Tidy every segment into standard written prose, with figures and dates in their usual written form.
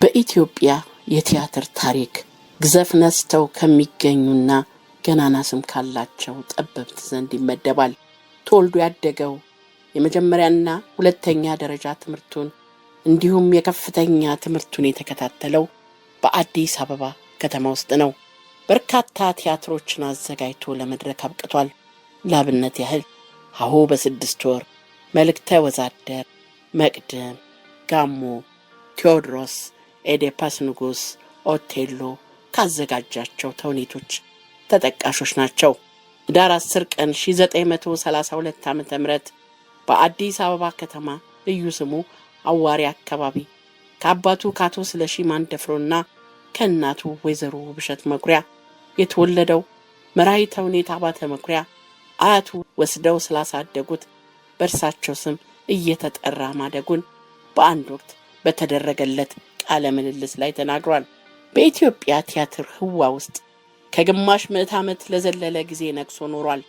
በኢትዮጵያ የቲያትር ታሪክ ግዘፍ ነስተው ከሚገኙና ገናና ስም ካላቸው ጠበብት ዘንድ ይመደባል። ተወልዶ ያደገው የመጀመሪያና ሁለተኛ ደረጃ ትምህርቱን እንዲሁም የከፍተኛ ትምህርቱን የተከታተለው በአዲስ አበባ ከተማ ውስጥ ነው። በርካታ ቲያትሮችን አዘጋጅቶ ለመድረክ አብቅቷል። ላብነት ያህል ሀሁ በስድስት ወር፣ መልእክተ ወዛደር፣ መቅድም፣ ጋሞ፣ ቴዎድሮስ፣ ኤዴፓስ ንጉሥ፣ ኦቴሎ ካዘጋጃቸው ተውኔቶች ተጠቃሾች ናቸው። ኅዳር 10 ቀን 1932 ዓ.ም በአዲስ አበባ ከተማ ልዩ ስሙ አዋሪ አካባቢ ከአባቱ ከአቶ ስለሺ ማንደፍሮና ከእናቱ ወይዘሮ ውብሸት መኩሪያ የተወለደው መራሒ ተውኔት አባተ መኩሪያ አያቱ ወስደው ስላሳደጉት በእርሳቸው ስም እየተጠራ ማደጉን በአንድ ወቅት በተደረገለት ቃለ ምልልስ ላይ ተናግሯል። በኢትዮጵያ ቲያትር ህዋ ውስጥ ከግማሽ ምዕት ዓመት ለዘለለ ጊዜ ነግሶ ኖሯል።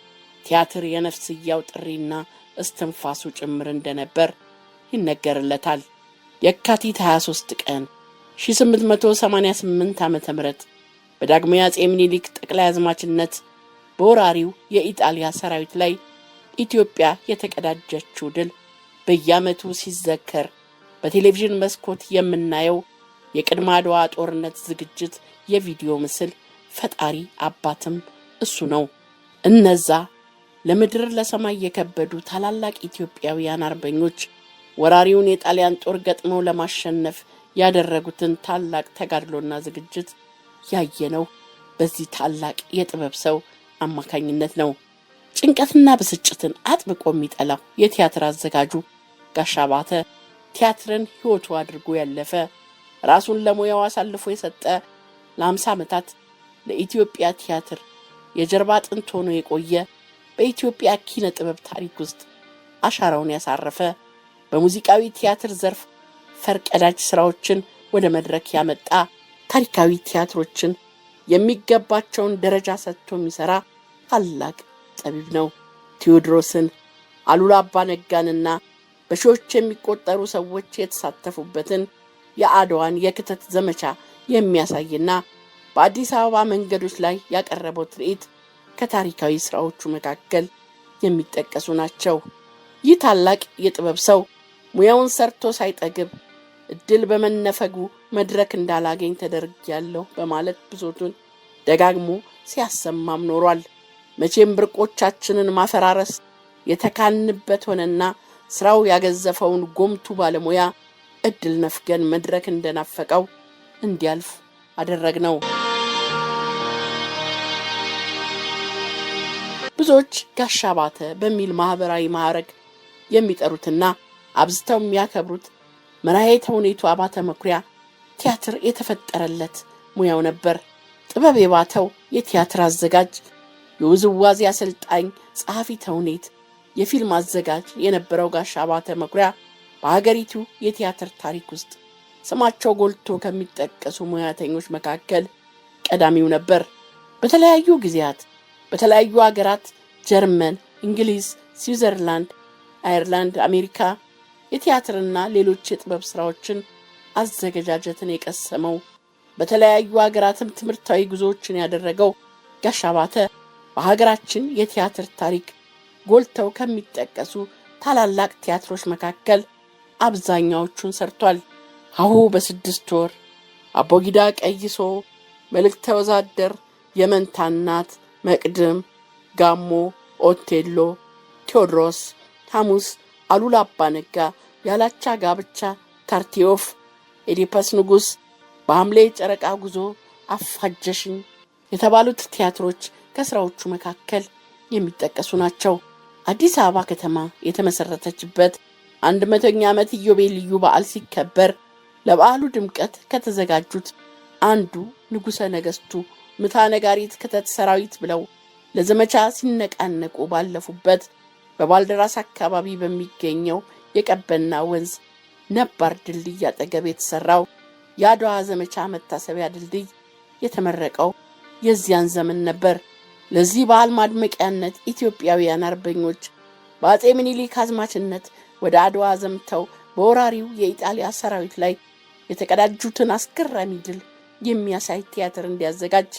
ቲያትር የነፍስያው ጥሪና እስትንፋሱ ጭምር እንደነበር ይነገርለታል። የካቲት 23 ቀን 1888 ዓ.ም በዳግማዊ አጼ ምኒልክ ጠቅላይ አዝማችነት በወራሪው የኢጣሊያ ሰራዊት ላይ ኢትዮጵያ የተቀዳጀችው ድል በየዓመቱ ሲዘከር በቴሌቪዥን መስኮት የምናየው የቅድመ አድዋ ጦርነት ዝግጅት የቪዲዮ ምስል ፈጣሪ አባትም እሱ ነው። እነዛ ለምድር ለሰማይ የከበዱ ታላላቅ ኢትዮጵያውያን አርበኞች ወራሪውን የጣሊያን ጦር ገጥመው ለማሸነፍ ያደረጉትን ታላቅ ተጋድሎና ዝግጅት ያየነው በዚህ ታላቅ የጥበብ ሰው አማካኝነት ነው። ጭንቀትና ብስጭትን አጥብቆ የሚጠላው የቲያትር አዘጋጁ ጋሽ አባተ ቲያትርን ሕይወቱ አድርጎ ያለፈ ራሱን ለሙያው አሳልፎ የሰጠ ለ50 ዓመታት ለኢትዮጵያ ቲያትር የጀርባ አጥንት ሆኖ የቆየ በኢትዮጵያ ኪነ ጥበብ ታሪክ ውስጥ አሻራውን ያሳረፈ በሙዚቃዊ ቲያትር ዘርፍ ፈርቀዳጅ ስራዎችን ወደ መድረክ ያመጣ ታሪካዊ ቲያትሮችን የሚገባቸውን ደረጃ ሰጥቶ የሚሰራ ታላቅ ጠቢብ ነው። ቴዎድሮስን፣ አሉላ አባ ነጋንና በሺዎች የሚቆጠሩ ሰዎች የተሳተፉበትን የአድዋን የክተት ዘመቻ የሚያሳይና በአዲስ አበባ መንገዶች ላይ ያቀረበው ትርኢት ከታሪካዊ ስራዎቹ መካከል የሚጠቀሱ ናቸው። ይህ ታላቅ የጥበብ ሰው ሙያውን ሰርቶ ሳይጠግብ እድል በመነፈጉ መድረክ እንዳላገኝ ተደርጊያለሁ በማለት ብሶቱን ደጋግሞ ሲያሰማም ኖሯል። መቼም ብርቆቻችንን ማፈራረስ የተካንበት ሆነና ስራው ያገዘፈውን ጎምቱ ባለሙያ እድል ነፍገን መድረክ እንደናፈቀው እንዲያልፍ አደረግነው። ብዙዎች ጋሽ አባተ በሚል ማህበራዊ ማዕረግ የሚጠሩትና አብዝተው የሚያከብሩት መራሔ ተውኔቱ አባተ መኩሪያ ቲያትር የተፈጠረለት ሙያው ነበር። ጥበብ የባተው የቲያትር አዘጋጅ፣ የውዝዋዜ አሰልጣኝ፣ ጸሐፊ ተውኔት፣ የፊልም አዘጋጅ የነበረው ጋሽ አባተ መኩሪያ በሀገሪቱ የቲያትር ታሪክ ውስጥ ስማቸው ጎልቶ ከሚጠቀሱ ሙያተኞች መካከል ቀዳሚው ነበር። በተለያዩ ጊዜያት በተለያዩ ሀገራት ጀርመን፣ እንግሊዝ፣ ስዊዘርላንድ፣ አየርላንድ፣ አሜሪካ የቲያትርና ሌሎች የጥበብ ስራዎችን አዘገጃጀትን የቀሰመው በተለያዩ ሀገራትም ትምህርታዊ ጉዞዎችን ያደረገው ጋሽ አባተ በሀገራችን የቲያትር ታሪክ ጎልተው ከሚጠቀሱ ታላላቅ ቲያትሮች መካከል አብዛኛዎቹን ሰርቷል። ሀሁ በስድስት ወር፣ አቦጊዳ ቀይሶ፣ መልእክተ ወዛደር፣ የመንታ እናት፣ መቅድም፣ ጋሞ፣ ኦቴሎ፣ ቴዎድሮስ፣ ሐሙስ፣ አሉላ አባ ነጋ፣ ያላቻ ጋብቻ፣ ታርቲዮፍ፣ ኤዲፐስ ንጉሥ፣ በሐምሌ ጨረቃ ጉዞ፣ አፋጀሽኝ የተባሉት ቲያትሮች ከስራዎቹ መካከል የሚጠቀሱ ናቸው። አዲስ አበባ ከተማ የተመሰረተችበት 100ኛ ዓመት ኢዮቤልዩ በዓል ሲከበር ለበዓሉ ድምቀት ከተዘጋጁት አንዱ ንጉሠ ነገሥቱ ምታ ነጋሪት ክተት ሰራዊት ብለው ለዘመቻ ሲነቃነቁ ባለፉበት በባልደራስ አካባቢ በሚገኘው የቀበና ወንዝ ነባር ድልድይ አጠገብ የተሰራው የአድዋ ዘመቻ መታሰቢያ ድልድይ የተመረቀው የዚያን ዘመን ነበር። ለዚህ በዓል ማድመቂያነት ኢትዮጵያውያን አርበኞች በአጼ ምኒልክ አዝማችነት ወደ አድዋ ዘምተው በወራሪው የኢጣሊያ ሰራዊት ላይ የተቀዳጁትን አስገራሚ ድል የሚያሳይ ቲያትር እንዲያዘጋጅ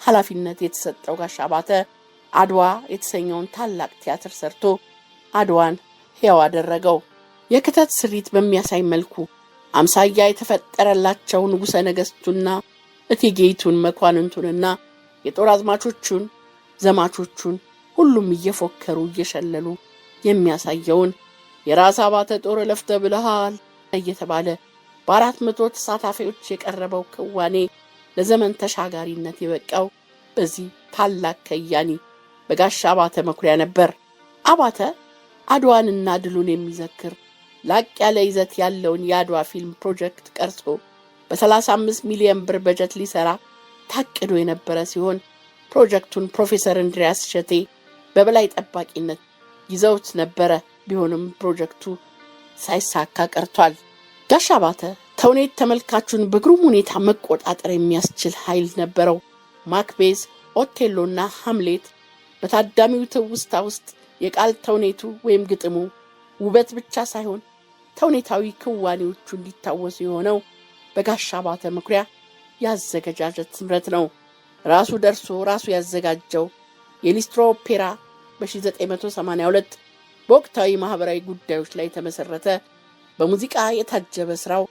ኃላፊነት የተሰጠው ጋሽ አባተ አድዋ የተሰኘውን ታላቅ ቲያትር ሰርቶ አድዋን ሕያው አደረገው። የክተት ስሪት በሚያሳይ መልኩ አምሳያ የተፈጠረላቸው ንጉሠ ነገሥቱና እቴጌይቱን መኳንንቱንና የጦር አዝማቾቹን ዘማቾቹን ሁሉም እየፎከሩ እየሸለሉ የሚያሳየውን የራስ አባተ ጦር ለፍተ ብለሃል እየተባለ በ400 ተሳታፊዎች የቀረበው ክዋኔ ለዘመን ተሻጋሪነት የበቃው በዚህ ታላቅ ከያኒ በጋሽ አባተ መኩሪያ ነበር። አባተ አድዋንና ድሉን የሚዘክር ላቅ ያለ ይዘት ያለውን የአድዋ ፊልም ፕሮጀክት ቀርጾ በ35 ሚሊዮን ብር በጀት ሊሰራ ታቅዶ የነበረ ሲሆን ፕሮጀክቱን ፕሮፌሰር እንድሪያስ እሸቴ በበላይ ጠባቂነት ይዘውት ነበረ። ቢሆንም ፕሮጀክቱ ሳይሳካ ቀርቷል። ጋሽ አባተ ተውኔት ተመልካቹን በግሩም ሁኔታ መቆጣጠር የሚያስችል ኃይል ነበረው። ማክቤዝ፣ ኦቴሎና ሃምሌት በታዳሚው ትውስታ ውስጥ የቃል ተውኔቱ ወይም ግጥሙ ውበት ብቻ ሳይሆን ተውኔታዊ ክዋኔዎቹ እንዲታወሱ የሆነው በጋሽ አባተ መኩሪያ ያዘገጃጀት ስምረት ነው። ራሱ ደርሶ ራሱ ያዘጋጀው የሊስትሮ ኦፔራ በ1982 በወቅታዊ ማህበራዊ ጉዳዮች ላይ የተመሰረተ በሙዚቃ የታጀበ ስራው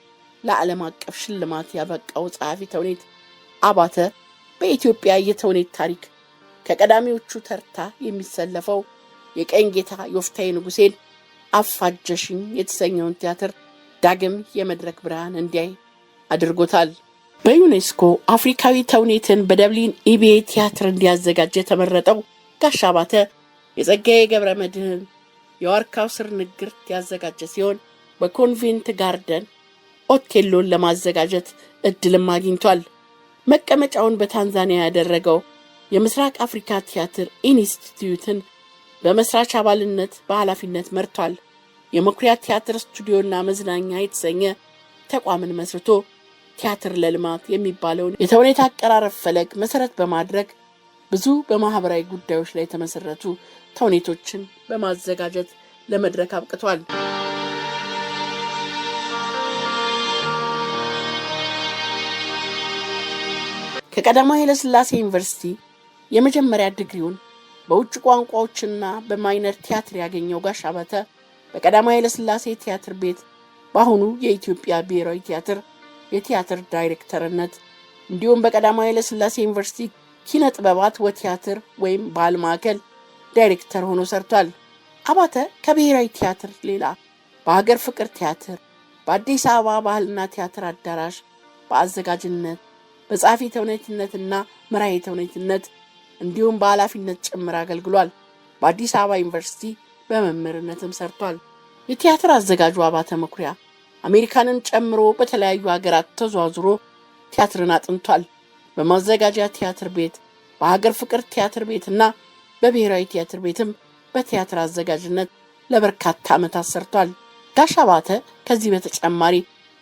ለዓለም አቀፍ ሽልማት ያበቃው ጸሐፊ ተውኔት አባተ በኢትዮጵያ የተውኔት ታሪክ ከቀዳሚዎቹ ተርታ የሚሰለፈው የቀኝ ጌታ ዮፍታይ ንጉሴን አፋጀሽኝ የተሰኘውን ቲያትር ዳግም የመድረክ ብርሃን እንዲያይ አድርጎታል። በዩኔስኮ አፍሪካዊ ተውኔትን በደብሊን ኢቢኤ ቲያትር እንዲያዘጋጅ የተመረጠው ጋሽ አባተ የጸጋዬ ገብረ መድኅን የዋርካው ስር ንግርት ያዘጋጀ ሲሆን በኮንቬንት ጋርደን ኦቴሎን ለማዘጋጀት እድልም አግኝቷል። መቀመጫውን በታንዛኒያ ያደረገው የምስራቅ አፍሪካ ቲያትር ኢንስቲትዩትን በመስራች አባልነት በኃላፊነት መርቷል። የመኩሪያ ቲያትር ስቱዲዮና መዝናኛ የተሰኘ ተቋምን መስርቶ ቲያትር ለልማት የሚባለውን የተውኔት አቀራረብ ፈለግ መሰረት በማድረግ ብዙ በማህበራዊ ጉዳዮች ላይ የተመሰረቱ ተውኔቶችን በማዘጋጀት ለመድረክ አብቅቷል። ከቀዳማዊ ኃይለ ሥላሴ ዩኒቨርሲቲ የመጀመሪያ ዲግሪውን በውጭ ቋንቋዎችና በማይነር ቲያትር ያገኘው ጋሽ አባተ በቀዳማዊ ኃይለ ሥላሴ ቲያትር ቤት በአሁኑ የኢትዮጵያ ብሔራዊ ቲያትር የቲያትር ዳይሬክተርነት እንዲሁም በቀዳማዊ ኃይለ ሥላሴ ዩኒቨርሲቲ ኪነ ጥበባት ወቲያትር ወይም ባህል ማዕከል ዳይሬክተር ሆኖ ሰርቷል። አባተ ከብሔራዊ ቲያትር ሌላ በሀገር ፍቅር ቲያትር፣ በአዲስ አበባ ባህልና ቲያትር አዳራሽ በአዘጋጅነት በጻፊ ተውኔትነትና መራሄ ተውኔትነት እንዲሁም በኃላፊነት ጭምር አገልግሏል። በአዲስ አበባ ዩኒቨርሲቲ በመምህርነትም ሰርቷል። የቲያትር አዘጋጁ አባተ መኩሪያ አሜሪካንን ጨምሮ በተለያዩ ሀገራት ተዟዙሮ ቲያትርን አጥንቷል። በማዘጋጃ ቲያትር ቤት፣ በሀገር ፍቅር ቲያትር ቤትና በብሔራዊ ቲያትር ቤትም በቲያትር አዘጋጅነት ለበርካታ ዓመታት ሰርቷል። ጋሽ አባተ ከዚህ በተጨማሪ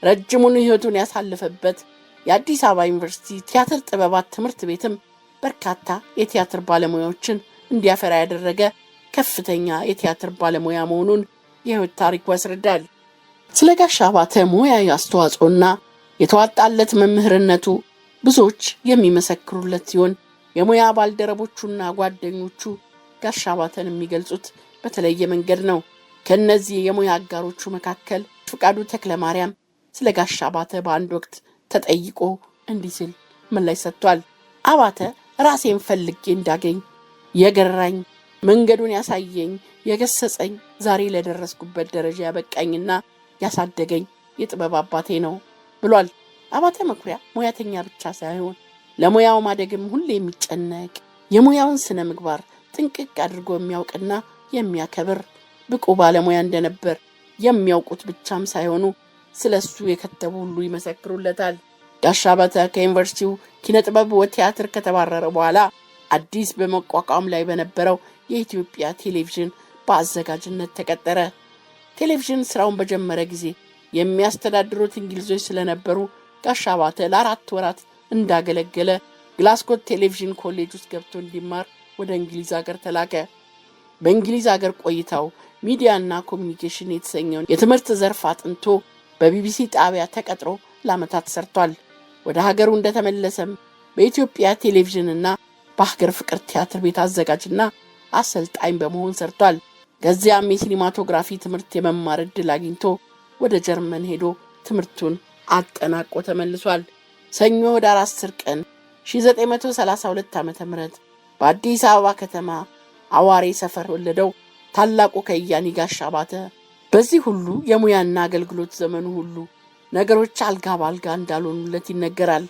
ረጅሙን ሕይወቱን ያሳለፈበት የአዲስ አበባ ዩኒቨርሲቲ ቲያትር ጥበባት ትምህርት ቤትም በርካታ የቲያትር ባለሙያዎችን እንዲያፈራ ያደረገ ከፍተኛ የቲያትር ባለሙያ መሆኑን የሕይወት ታሪኩ ያስረዳል። ስለ ጋሽ አባተ ሙያዊ አስተዋጽኦና የተዋጣለት መምህርነቱ ብዙዎች የሚመሰክሩለት ሲሆን የሙያ ባልደረቦቹና ጓደኞቹ ጋሽ አባተን የሚገልጹት በተለየ መንገድ ነው። ከነዚህ የሙያ አጋሮቹ መካከል ፍቃዱ ተክለ ማርያም ስለ ጋሽ አባተ በአንድ ወቅት ተጠይቆ እንዲህ ሲል ምላሽ ሰጥቷል። አባተ ራሴን ፈልጌ እንዳገኝ የገራኝ፣ መንገዱን ያሳየኝ፣ የገሰጸኝ፣ ዛሬ ለደረስኩበት ደረጃ ያበቃኝና ያሳደገኝ የጥበብ አባቴ ነው ብሏል። አባተ መኩሪያ ሙያተኛ ብቻ ሳይሆን ለሙያው ማደግም ሁሌ የሚጨነቅ የሙያውን ስነ ምግባር ጥንቅቅ አድርጎ የሚያውቅና የሚያከብር ብቁ ባለሙያ እንደነበር የሚያውቁት ብቻም ሳይሆኑ ስለሱ የከተቡ ሁሉ ይመሰክሩለታል። ጋሽ አባተ ከዩኒቨርሲቲው ኪነጥበብ ወቲያትር ከተባረረ በኋላ አዲስ በመቋቋም ላይ በነበረው የኢትዮጵያ ቴሌቪዥን በአዘጋጅነት ተቀጠረ። ቴሌቪዥን ስራውን በጀመረ ጊዜ የሚያስተዳድሩት እንግሊዞች ስለነበሩ ጋሽ አባተ ለ4 ወራት እንዳገለገለ ግላስኮት ቴሌቪዥን ኮሌጅ ውስጥ ገብቶ እንዲማር ወደ እንግሊዝ ሀገር ተላከ። በእንግሊዝ ሀገር ቆይታው ሚዲያና ኮሚኒኬሽን የተሰኘውን የትምህርት ዘርፍ አጥንቶ በቢቢሲ ጣቢያ ተቀጥሮ ለዓመታት ሰርቷል። ወደ ሀገሩ እንደተመለሰም በኢትዮጵያ ቴሌቪዥንና በሀገር ፍቅር ቲያትር ቤት አዘጋጅና አሰልጣኝ በመሆን ሰርቷል። ከዚያም የሲኒማቶግራፊ ትምህርት የመማር ዕድል አግኝቶ ወደ ጀርመን ሄዶ ትምህርቱን አጠናቆ ተመልሷል። ሰኞ ህዳር 10 ቀን 1932 ዓ.ም በአዲስ አበባ ከተማ አዋሬ ሰፈር ወለደው ታላቁ ከያኒ ጋሽ አባተ በዚህ ሁሉ የሙያና አገልግሎት ዘመኑ ሁሉ ነገሮች አልጋ ባልጋ እንዳልሆኑለት ይነገራል።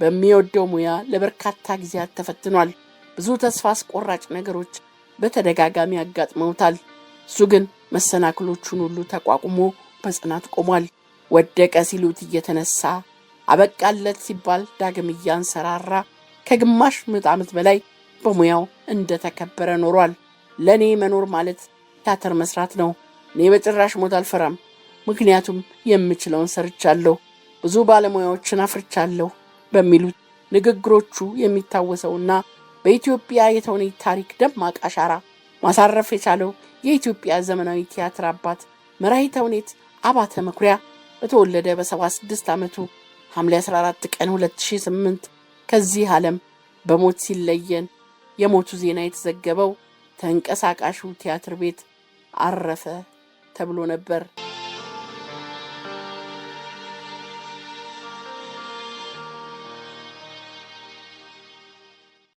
በሚወደው ሙያ ለበርካታ ጊዜያት ተፈትኗል። ብዙ ተስፋ አስቆራጭ ነገሮች በተደጋጋሚ ያጋጥመውታል። እሱ ግን መሰናክሎቹን ሁሉ ተቋቁሞ በጽናት ቆሟል። ወደቀ ሲሉት እየተነሳ አበቃለት ሲባል ዳግም እያንሰራራ ከግማሽ ምዕተ ዓመት በላይ በሙያው እንደተከበረ ኖሯል። ለኔ መኖር ማለት ቲያትር መስራት ነው። እኔ በጭራሽ ሞት አልፈራም፣ ምክንያቱም የምችለውን ሰርቻለሁ፣ ብዙ ባለሙያዎችን አፍርቻለሁ በሚሉት ንግግሮቹ የሚታወሰውና በኢትዮጵያ የተውኔት ታሪክ ደማቅ አሻራ ማሳረፍ የቻለው የኢትዮጵያ ዘመናዊ ቲያትር አባት መራሒ ተውኔት አባተ መኩሪያ በተወለደ በ76 ዓመቱ ሐምሌ 14 ቀን 2008 ከዚህ ዓለም በሞት ሲለየን የሞቱ ዜና የተዘገበው ተንቀሳቃሹ ቲያትር ቤት አረፈ ተብሎ ነበር።